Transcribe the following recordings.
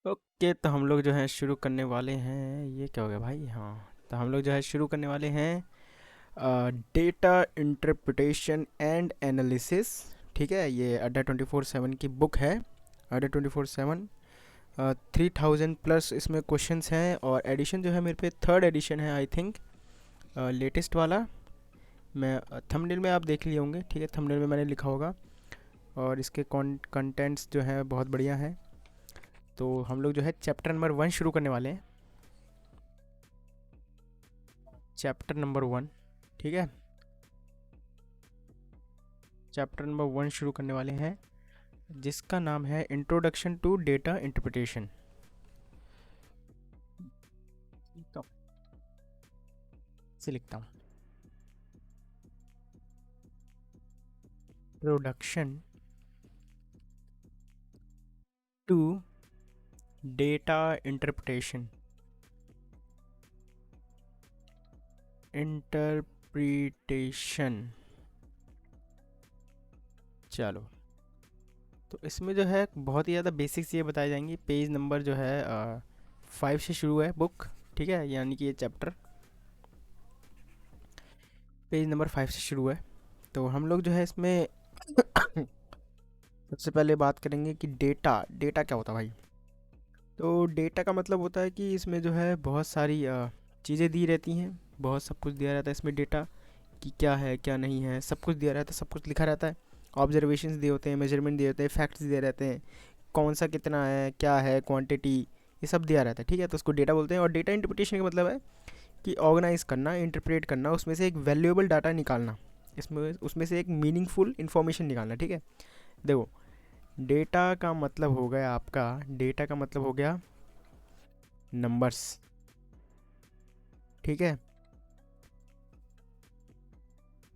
Okay, तो हम लोग जो है शुरू करने वाले हैं। ये क्या हो गया भाई? हाँ, तो हम लोग जो है शुरू करने वाले हैं डेटा इंटरप्रिटेशन एंड एनालिसिस। ठीक है, ये अड्डा 24/7 की बुक है। अड्डा 24/7 3000 प्लस इसमें क्वेश्चंस हैं, और एडिशन जो है मेरे पे थर्ड एडिशन है आई थिंक, लेटेस्ट वाला। मैं थंबनेल में आप देख लिए होंगे, ठीक है, थंबनेल में मैंने लिखा होगा। और इसके कंटेंट्स जो है बहुत बढ़िया है। तो हम लोग जो है चैप्टर नंबर 1 शुरू करने वाले हैं। चैप्टर नंबर 1, ठीक है, चैप्टर नंबर 1 शुरू करने वाले हैं, जिसका नाम है इंट्रोडक्शन टू डेटा इंटरप्रिटेशन। तो से लिखता हूँ, introduction to data interpretation. Interpretation, चलो। तो इसमें जो है बहुत ही ज़्यादा बेसिक चीज़ें बताई जाएंगी। पेज नंबर जो है 5 से शुरू है बुक, ठीक है, यानी कि ये चैप्टर पेज नंबर 5 से शुरू है। तो हम लोग जो है इसमें सबसे पहले बात करेंगे कि डेटा डेटा क्या होता है भाई। तो डेटा का मतलब होता है कि इसमें जो है बहुत सारी चीज़ें दी रहती हैं, बहुत सब कुछ दिया रहता है इसमें। डेटा कि क्या है क्या नहीं है, सब कुछ दिया रहता है, सब कुछ लिखा रहता है। ऑब्जर्वेशंस दिए होते हैं, मेजरमेंट दिए होते हैं, फैक्ट्स दिए रहते हैं, कौन सा कितना है, क्या है, क्वांटिटी, ये सब दिया रहता है, ठीक है। तो उसको डेटा बोलते हैं। और डेटा इंटरप्रिटेशन का मतलब है कि ऑर्गेनाइज करना, इंटरप्रेट करना, उसमें से एक वैल्यूएबल डाटा निकालना, इसमें उसमें से एक मीनिंगफुल इन्फॉर्मेशन निकालना, ठीक है। देखो, डेटा का मतलब हो गया आपका, डेटा का मतलब हो गया नंबर्स, ठीक है।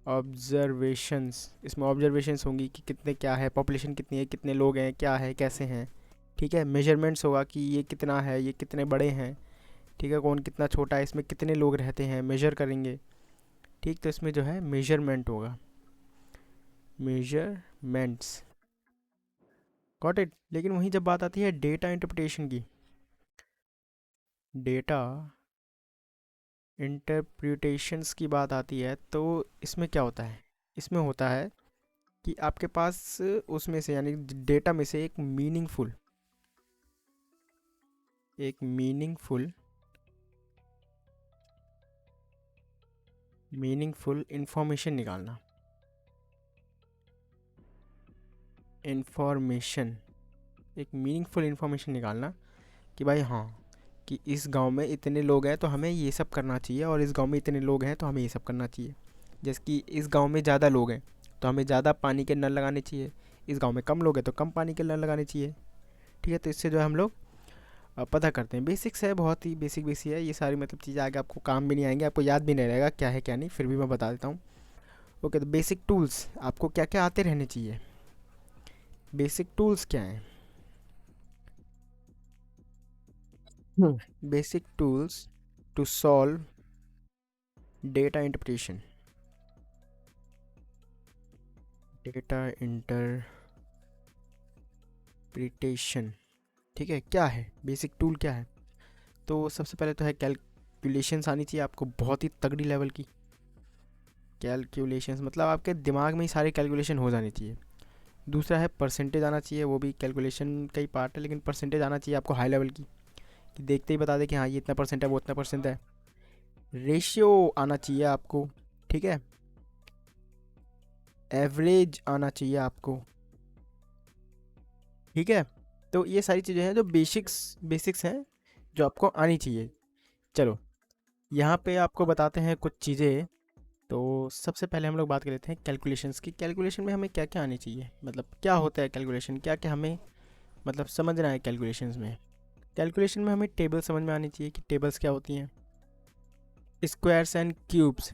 ऑब्जर्वेशंस, इसमें ऑब्जर्वेशंस होंगी कि कितने, क्या है, पॉपुलेशन कितनी है, कितने लोग हैं, क्या है, कैसे हैं, ठीक है। मेजरमेंट्स होगा कि ये कितना है, ये कितने बड़े हैं, ठीक है, कौन कितना छोटा है, इसमें कितने लोग रहते हैं, मेजर करेंगे, ठीक। तो इसमें जो है मेजरमेंट होगा, मेजरमेंट्स, गॉट इट। लेकिन वहीं जब बात आती है डेटा इंटरप्रिटेशन की, डेटा इंटरप्रिटेशंस की बात आती है, तो इसमें क्या होता है? इसमें होता है कि आपके पास उसमें से, यानी डेटा में से एक मीनिंगफुल इंफॉर्मेशन निकालना। इंफॉर्मेशन, एक मीनिंगफुल इंफॉर्मेशन निकालना कि भाई हाँ, कि इस गांव में इतने लोग हैं तो हमें ये सब करना चाहिए, और इस गांव में इतने लोग हैं तो हमें ये सब करना चाहिए। जैसे कि इस गांव में ज़्यादा लोग हैं तो हमें ज़्यादा पानी के नल लगाने चाहिए, इस गांव में कम लोग हैं तो कम पानी के नल लगाने चाहिए, ठीक है। तो इससे जो है हम लोग पता करते हैं। बेसिक्स है, बहुत ही बेसिक बेसिक है ये सारी, मतलब चीज़ें आगे आपको काम भी नहीं आएंगे, आपको याद भी नहीं रहेगा क्या है क्या नहीं, फिर भी मैं बता देता हूँ। ओके, तो बेसिक टूल्स आपको क्या क्या आते रहने चाहिए। बेसिक टूल्स क्या हैं? Basic tools to solve data interpretation. Data interpretation, ठीक है, क्या है बेसिक टूल, क्या है? तो सबसे पहले तो है कैलकुलेशंस आनी चाहिए आपको, बहुत ही तगड़ी लेवल की कैलकुलेशंस, मतलब आपके दिमाग में ही सारी कैलकुलेशन हो जानी चाहिए। दूसरा है परसेंटेज आना चाहिए, वो भी कैलकुलेशन का ही पार्ट है, लेकिन परसेंटेज आना चाहिए आपको हाई लेवल की, कि देखते ही बता दे कि हाँ ये इतना परसेंट है, वो इतना परसेंट है। रेशियो आना चाहिए आपको, ठीक है। एवरेज आना चाहिए आपको, ठीक है। तो ये सारी चीज़ें हैं जो बेसिक्स बेसिक्स हैं, जो आपको आनी चाहिए। चलो, यहाँ पे आपको बताते हैं कुछ चीज़ें। तो सबसे पहले हम लोग बात कर लेते हैं कैलकुलेशंस की। कैलकुलेशन में हमें क्या क्या आनी चाहिए, मतलब क्या होता है कैलकुलेशन, क्या क्या हमें मतलब समझना है कैलकुलेशंस में। कैलकुलेशन में हमें टेबल समझ में आनी चाहिए कि टेबल्स क्या होती हैं। Squares and cubes,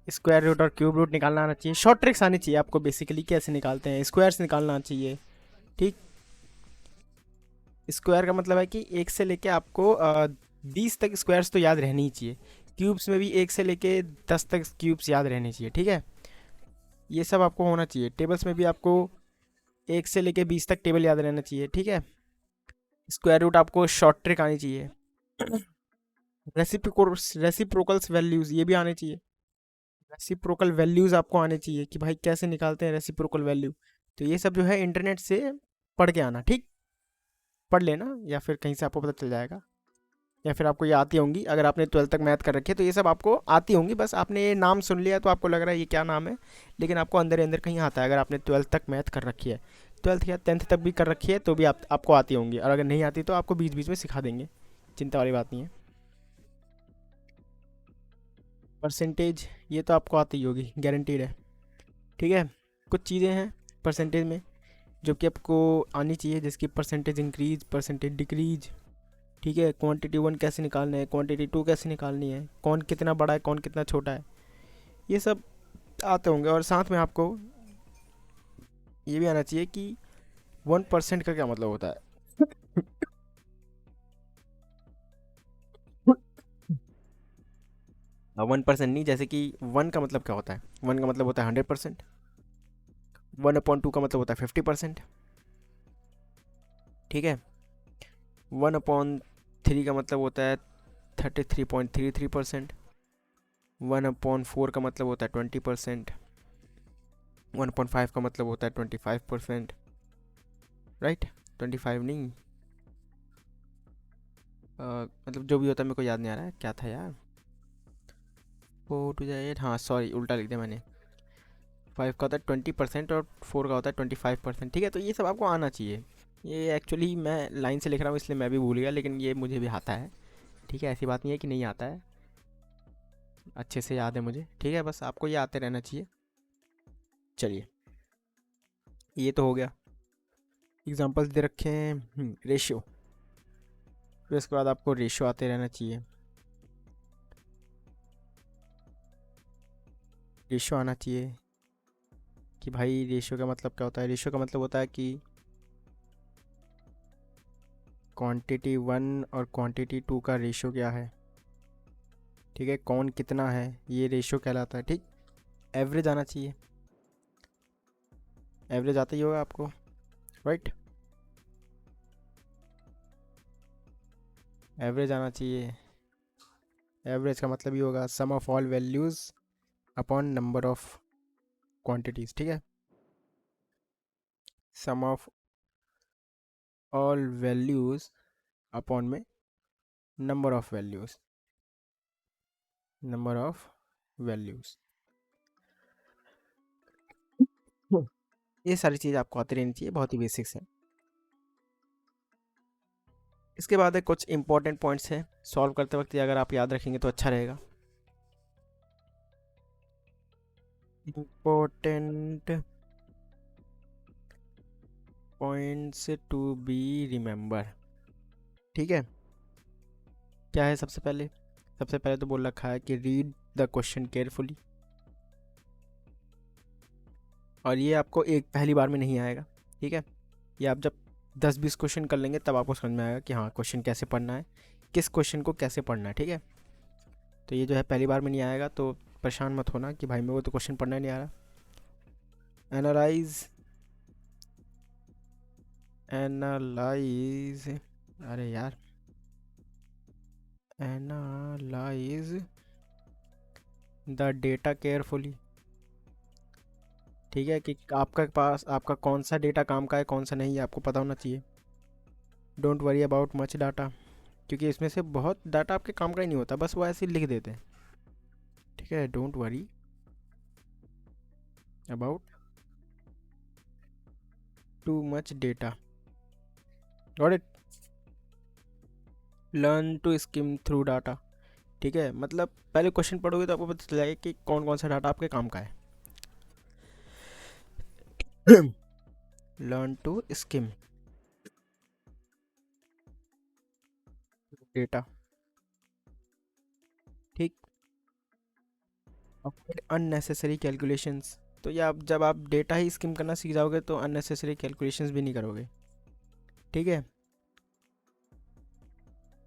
square root और क्यूब रूट निकालना आना चाहिए। शॉर्ट ट्रिक्स आनी चाहिए आपको, बेसिकली कैसे निकालते हैं, स्क्वायर्स निकालना आना चाहिए, ठीक। स्क्वायर का मतलब है कि एक से लेके आपको 20 तक स्क्वायर्स तो याद रहनी ही चाहिए। क्यूब्स में भी एक से लेके 10 तक क्यूब्स याद रहने चाहिए, ठीक है। ये सब आपको होना चाहिए। टेबल्स में भी आपको 1 से लेके 20 तक टेबल याद रहना चाहिए, ठीक है। स्क्वायर रूट आपको शॉर्ट ट्रिक आनी चाहिए। रेसिप्रोकल्स वैल्यूज़ ये भी आने चाहिए। रेसिप्रोकल वैल्यूज़ आपको आने चाहिए कि भाई कैसे निकालते हैं रेसिप्रोकल वैल्यू। तो ये सब जो है इंटरनेट से पढ़ के आना, ठीक। पढ़ लेना या फिर कहीं से आपको पता चल जाएगा, या फिर आपको ये आती होंगी। अगर आपने 12th तक मैथ कर रखी है तो ये सब आपको आती होंगी, बस आपने ये नाम सुन लिया तो आपको लग रहा है ये क्या नाम है, लेकिन आपको अंदर ही अंदर कहीं आता है। अगर आपने 12th तक मैथ कर रखी है, 12th या 10th तक भी कर रखी है तो भी आपको आती होंगी, और अगर नहीं आती तो आपको बीच बीच में सिखा देंगे, चिंता वाली बात नहीं है। परसेंटेज ये तो आपको आती ही होगी, गारंटीड है, ठीक है। कुछ चीज़ें हैं परसेंटेज में जो कि आपको आनी चाहिए, जिसकी परसेंटेज इंक्रीज, परसेंटेज डिक्रीज, ठीक है। क्वांटिटी वन कैसे निकालना है, क्वांटिटी टू कैसे निकालनी है, कौन कितना बड़ा है कौन कितना छोटा है, ये सब आते होंगे। और साथ में आपको ये भी आना चाहिए कि 1% का क्या मतलब होता है। 1% नहीं, जैसे कि 1 का मतलब क्या होता है, 1 का मतलब होता है 100%, 1/2 का मतलब होता है 50%, ठीक है। 1/3 का मतलब होता है 33.33%, 1/4 का मतलब होता है 20%, 1/5 का मतलब होता है 25%, राइट। 25 नहीं, मतलब जो भी होता है, मेरे को याद नहीं आ रहा है क्या था यार। 4 to the 8, हाँ सॉरी उल्टा लिख दिया मैंने। 5 का होता है 20% और 4 का होता है 25%, ठीक है। तो ये सब आपको आना चाहिए। ये एक्चुअली मैं लाइन से लिख रहा हूँ इसलिए मैं भी भूल गया, लेकिन ये मुझे भी आता है, ठीक है। ऐसी बात नहीं है कि नहीं आता है, अच्छे से याद है मुझे, ठीक है। बस आपको ये आते रहना चाहिए। चलिए, ये तो हो गया, एग्जांपल्स दे रखे हैं। रेशियो, फिर उसके बाद आपको रेशियो आते रहना चाहिए। रेशियो आना चाहिए कि भाई रेशियो का मतलब क्या होता है। रेशियो का मतलब होता है कि क्वांटिटी वन और क्वांटिटी टू का रेशियो क्या है, ठीक है। कौन कितना है, ये रेशियो कहलाता है, ठीक। एवरेज आना चाहिए, एवरेज आता ही होगा आपको, राइट। एवरेज आना चाहिए। एवरेज का मतलब ये होगा sum of all values upon number of quantities, ठीक है। Sum of all values upon में number of values, number of values, ये सारी चीज़ आपको आती रहनी चाहिए, बहुत ही बेसिक्स है। इसके बाद है कुछ इंपॉर्टेंट पॉइंट्स हैं, सॉल्व करते वक्त ये अगर आप याद रखेंगे तो अच्छा रहेगा। Important points to be remember, ठीक है। क्या है सबसे पहले, सबसे पहले तो बोल रखा है कि रीड द क्वेश्चन केयरफुली, और ये आपको एक पहली बार में नहीं आएगा, ठीक है। ये आप जब 10-20 क्वेश्चन कर लेंगे तब आपको समझ में आएगा कि हाँ क्वेश्चन कैसे पढ़ना है, किस क्वेश्चन को कैसे पढ़ना है, ठीक है। तो ये जो है पहली बार में नहीं आएगा, तो परेशान मत होना कि भाई मेरे को तो क्वेश्चन पढ़ना नहीं आ रहा। एनालाइज, एनालाइज, अरे यार, एनालाइज द डेटा केयरफुली, ठीक है। कि आपका पास आपका कौन सा डेटा काम का है कौन सा नहीं है आपको पता होना चाहिए। Don't worry about much data, क्योंकि इसमें से बहुत डाटा आपके काम का ही नहीं होता, बस वो ऐसे ही लिख देते हैं, ठीक है। Don't worry about too much data, got it. Learn to skim through data, ठीक है। मतलब पहले क्वेश्चन पढ़ोगे तो आपको पता चल जाएगा कि कौन कौन सा डाटा आपके काम का है। लर्न टू स्किम डेटा, ठीक। अवॉइड अननेसेसरी कैलकुलेशंस, तो ये आप जब आप डेटा ही स्किम करना सीख जाओगे तो अननेसेसरी कैलकुलेशंस भी नहीं करोगे, ठीक है।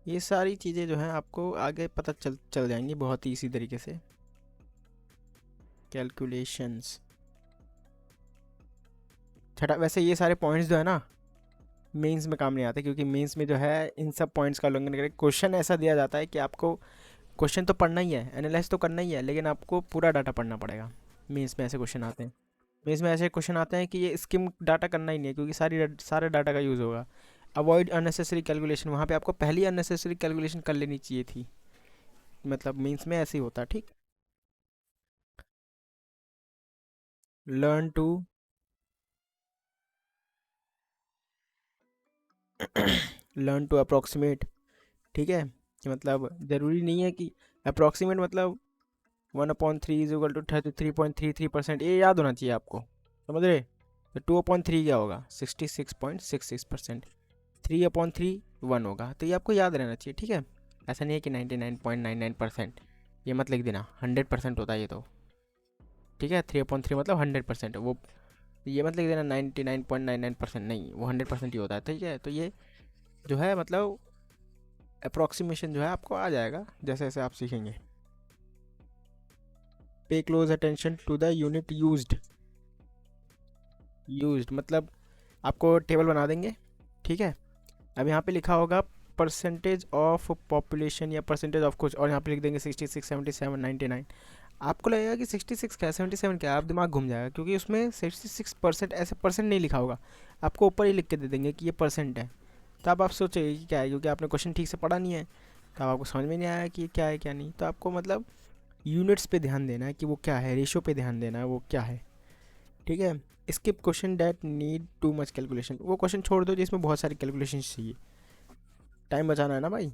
ये सारी चीज़ें जो हैं आपको आगे पता चल जाएंगी बहुत ही इसी तरीके से। कैलकुलेशंस छठा, वैसे ये सारे पॉइंट्स जो है ना, मेंस में काम नहीं आता, क्योंकि मेंस में जो है इन सब पॉइंट्स का उल्लंघन करके क्वेश्चन ऐसा दिया जाता है कि आपको क्वेश्चन तो पढ़ना ही है, एनालाइज तो करना ही है, लेकिन आपको पूरा डाटा पढ़ना पड़ेगा। मेंस में ऐसे क्वेश्चन आते हैं। मेंस में ऐसे क्वेश्चन आते हैं कि ये स्किम डाटा करना ही नहीं है, क्योंकि सारे डाटा का यूज़ होगा। अवॉइड अननेसेसरी कैलकुलेशन, वहाँ पे आपको पहली अननेसेसरी कैलकुलेशन कर लेनी चाहिए थी। मतलब मीन्स में ऐसे ही होता है, ठीक। Learn to learn to approximate, ठीक है, कि मतलब ज़रूरी नहीं है कि अप्रोक्सीमेट मतलब 1/3 इज इक्वल टू 33.33%, ये याद होना चाहिए आपको, समझ रहे। तो 2/3 क्या होगा, 66.66%। 3/3 1 होगा, तो ये आपको याद रहना चाहिए, ठीक है। ऐसा नहीं है कि 99.99%, ये मत लिख देना, 100% होता है ये तो, ठीक है। 3/3 मतलब 100% वो, ये मत लिख देना 99.99%, नहीं, वो 100% ही होता है, ठीक है। तो ये जो है मतलब अप्रॉक्सीमेशन जो है आपको आ जाएगा जैसे जैसे आप सीखेंगे। Pay close attention to the unit used मतलब आपको टेबल बना देंगे, ठीक है। अब यहाँ पे लिखा होगा परसेंटेज ऑफ पॉपुलेशन या परसेंटेज ऑफ कुछ, और यहाँ पे लिख देंगे 66, 77, 99। आपको लगेगा कि 66 क्या है, 77 क्या है, आप दिमाग घूम जाएगा, क्योंकि उसमें 66% ऐसे परसेंट नहीं लिखा होगा, आपको ऊपर ही लिख के दे देंगे कि ये परसेंट है। तब आप सोचेंगे कि क्या है, क्योंकि आपने क्वेश्चन ठीक से पढ़ा नहीं है, तब आपको समझ में नहीं आया कि ये क्या है क्या नहीं। तो आपको मतलब यूनिट्स पे ध्यान देना है कि वो क्या है, रेशो पे ध्यान देना है वो क्या है, ठीक है। Skip question that need too much calculation, वो क्वेश्चन छोड़ दो जिसमें बहुत सारी कैलकुलेशन चाहिए, टाइम बचाना है ना भाई।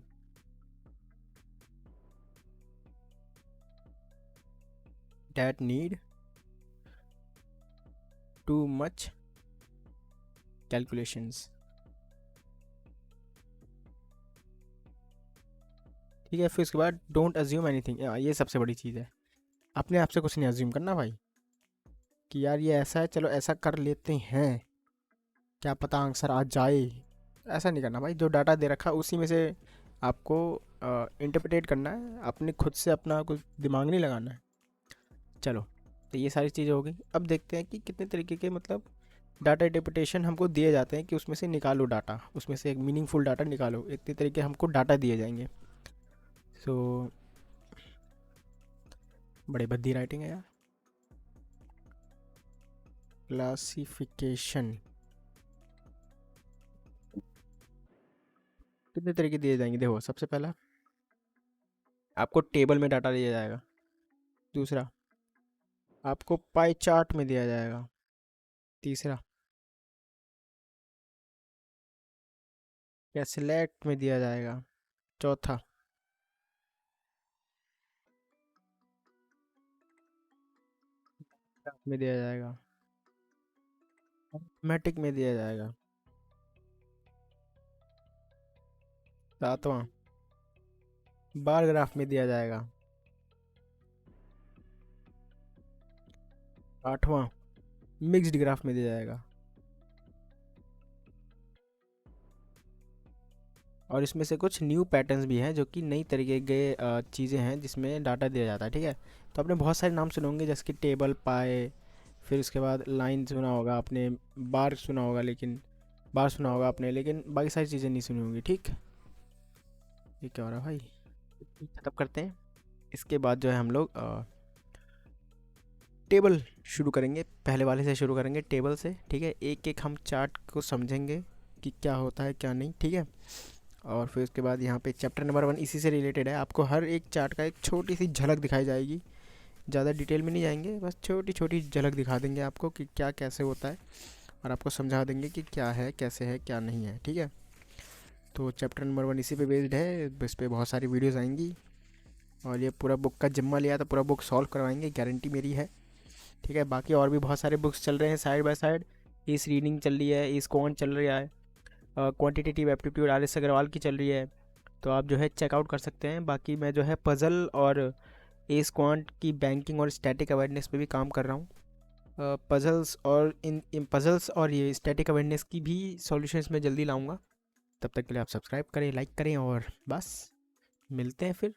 That need too much calculations, ठीक है। फिर उसके बाद डोंट अज्यूम एनीथिंग, ये सबसे बड़ी चीज़ है, अपने आप से कुछ नहीं अज्यूम करना भाई, कि यार ये ऐसा है चलो ऐसा कर लेते हैं, क्या पता आंसर आ जाए। ऐसा नहीं करना भाई, जो डाटा दे रखा उसी में से आपको इंटरप्रेट करना है, अपने खुद से अपना कुछ दिमाग नहीं लगाना है। चलो, तो ये सारी चीज़ें हो गई। अब देखते हैं कि कितने तरीके के मतलब डाटा इंटरप्रिटेशन हमको दिए जाते हैं, कि उसमें से निकालो डाटा, उसमें से एक मीनिंगफुल डाटा निकालो, इतने तरीके हमको डाटा दिए जाएंगे। सो बड़े भद्दी राइटिंग है यार। क्लासिफिकेशन कितने तरीके दिए जाएंगे, देखो सबसे पहला आपको टेबल में डाटा दिया जाएगा, दूसरा आपको पाई चार्ट में दिया जाएगा, तीसरा या सिलेक्ट में दिया जाएगा, चौथा graph में दिया जाएगा, मैटिक में दिया जाएगा, सातवां बार ग्राफ में दिया जाएगा, आठवां मिक्स्ड ग्राफ में दिया जाएगा, और इसमें से कुछ न्यू पैटर्न्स भी हैं जो कि नई तरीके के चीज़ें हैं जिसमें डाटा दिया जाता है, ठीक है। तो आपने बहुत सारे नाम सुने होंगे, जैसे कि टेबल, पाए, फिर उसके बाद लाइन सुना होगा आपने, बार सुना होगा, लेकिन बार सुना होगा आपने, लेकिन बाकी सारी चीज़ें नहीं सुनी होंगी, ठीक। ये क्या हो रहा है भाई, खत्म करते हैं। इसके बाद जो है हम लोग टेबल शुरू करेंगे, पहले वाले से शुरू करेंगे टेबल से, ठीक है। एक एक हम चार्ट को समझेंगे कि क्या होता है क्या नहीं, ठीक है। और फिर उसके बाद यहाँ पे चैप्टर नंबर 1 इसी से रिलेटेड है, आपको हर एक चार्ट का एक छोटी सी झलक दिखाई जाएगी, ज़्यादा डिटेल में नहीं जाएंगे, बस छोटी छोटी झलक दिखा देंगे आपको कि क्या कैसे होता है, और आपको समझा देंगे कि क्या है कैसे है क्या नहीं है, ठीक है। तो चैप्टर नंबर 1 इसी पे बेस्ड है, इस पर बहुत सारी वीडियोज़ आएंगी, और ये पूरा बुक का जिम्मा लिया तो पूरा बुक सॉल्व करवाएंगे, गारंटी मेरी है, ठीक है। बाकी और भी बहुत सारे बुक्स चल रहे हैं साइड बाय साइड, इस रीडिंग चल रही है, इस कौन चल रहा है, क्वांटिटेटिव एप्टीट्यूड RS अग्रवाल की चल रही है, तो आप जो है चेकआउट कर सकते हैं। बाकी मैं जो है पज़ल और एस क्वांट की बैंकिंग और स्टैटिक अवेयरनेस पे भी काम कर रहा हूँ। पज़ल्स और इन पज़ल्स और ये स्टैटिक अवेयरनेस की भी सॉल्यूशंस मैं जल्दी लाऊंगा। तब तक के लिए आप सब्सक्राइब करें, लाइक करें, और बस मिलते हैं फिर